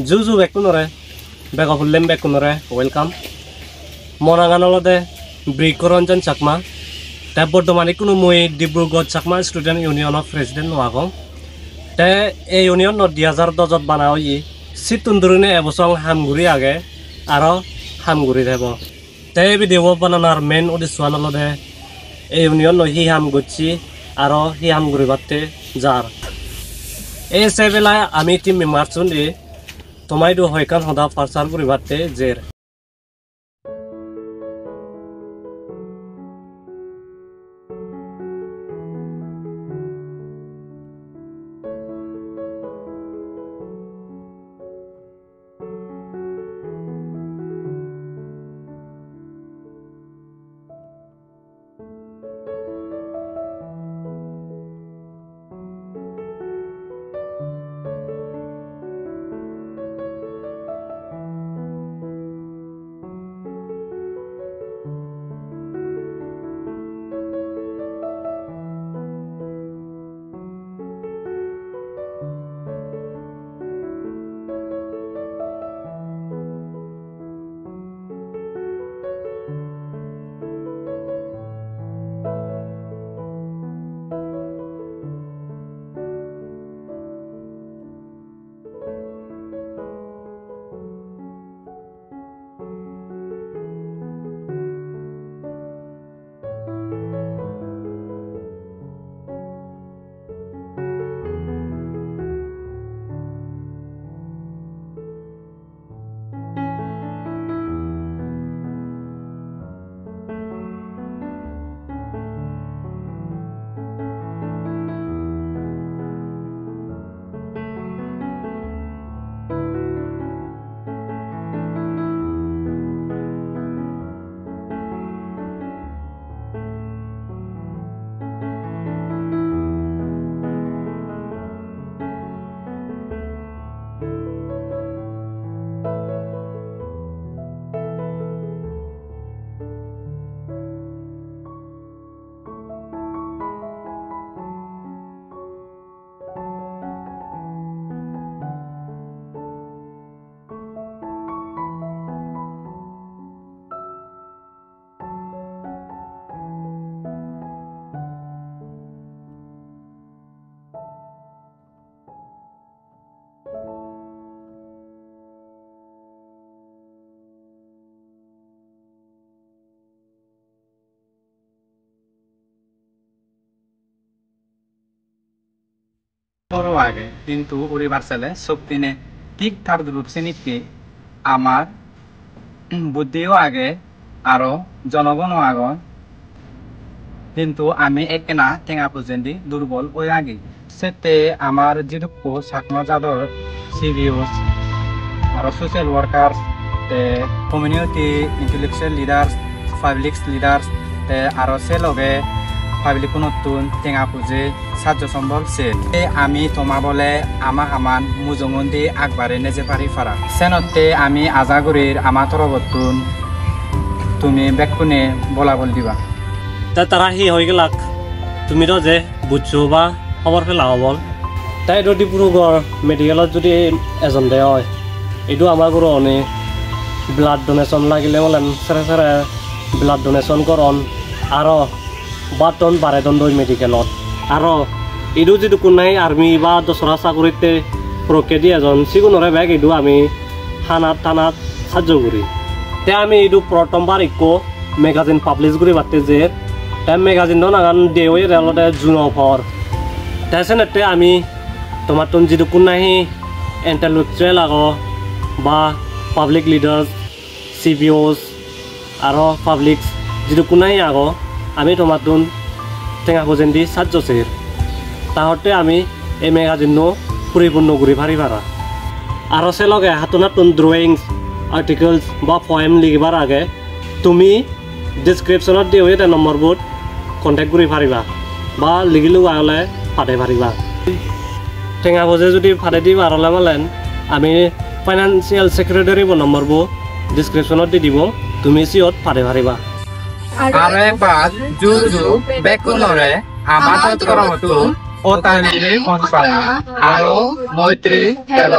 জুজু বেকুনৰে বেগফুল্লেম বেকুনৰে welcome মনাগানলদে ব্ৰিকৰঞ্জন Chakma তে বৰ্তমানে কোনো মই Dibrugarh Chakma student union of president নোয়াগং তে এই ইউনিয়ন 2010 বানা হই সিতুন্দুরনে এবছর হামগুড়ি আগে আর হামগুড়ি দেব তে ভিডিও বানানোর মেন উদ্দেশ্যে এই ইউনিয়ন হি হামগুচ্ছি আর হি হামগুড়ি বাতে যার এই সেবেলায় আমি টিম মেম্বার চুন্দি তোমাইদু হয়কান হদা ফারসার গুড়ি বাতে জের আগে কিন্তু পরিবার ছেলে সব দিনে ঠিকঠাক রূপ সে নিতে আমার বুদ্ধিও আগে আরো জনগণও আগে কিন্তু আমি একেনা টেঙা পর্যন্ত দুর্বল ওই আগে সেতে আমার যেটুকু ছাত্র যাদর সিভিওস আর social workers community intellectual leaders public leaders আর সে লগে পাবলিক নতুন টেঙা পুজে সাহায্য সম্ভব সে আমি তোমা বলে আমার মুজমন্দি আগবারে নেজে পারি ফারা সেনতে আমি আজাগুড়ির আমার তরবতুন তুমি বেকুনে বলা বল দিবা তা তারা হি হয়ে গেলাক তুমি তো যে বুঝছো বা খবর ফেলা হবল তাই তো ডিব্ৰুগড় মেডিকেলত যদি এজন দে হয় এইটো আমাৰ গুৰু অনে ব্লাড ডোনেশ্যন লাগিলে বলেন সেরে সেরে ব্লাড ডোনেশ্যন করন আর বাটন বারেদন দই মেডিকেলত আর এইটো যদি কোনাই আর্মি বা দসরা চাকরিতে প্রকেদি এজন সিগুণরে বেগ এইটো আমি থানাত থানাত সাহায্য করি তে আমি এইটো প্রথমবার ইকো মেগাজিন পাবলিশ করি বাতে যে মেগাজিন নাগান দেওয়ে রেলতে জুন অফর তাইছেনতে আমি তোমার তুন যদি কোনাহি ইন্টেলেকচুয়াল আগ বা পাবলিক লিডার্স সিভিওস আর পাবলিক যদি কোনাহি আগ আমি তোমার তুন টেঙা পর্যন্ত সাহায্য সের তাহলে আমি এই মেগাজিন পরিপূর্ণ ঘুরি ফারি পারা আর সে লগে হাতনা তুন ড্রয়িংস আর্টিকেলস বা পয়েম লিখবার আগে তুমি ডিসক্রিপশনত দিয়ে এটা নম্বরবোর্ড কন্টেক্ট করে পারিবা বা লিখিলেও আগলে ফাটে পারিবা টেঙা বজে যদি ফাটে দিব আরলে মালেন আমি ফাইনান্সিয়াল সেক্রেটারি নম্বরবো ডিসক্রিপশনত দি দিব তুমি সিওত ফাটে পারিবা আর একবার জুজু বেকুনরে আমার তরমতু ও তালিরে পৌঁছায়া আর মৈত্রী গেল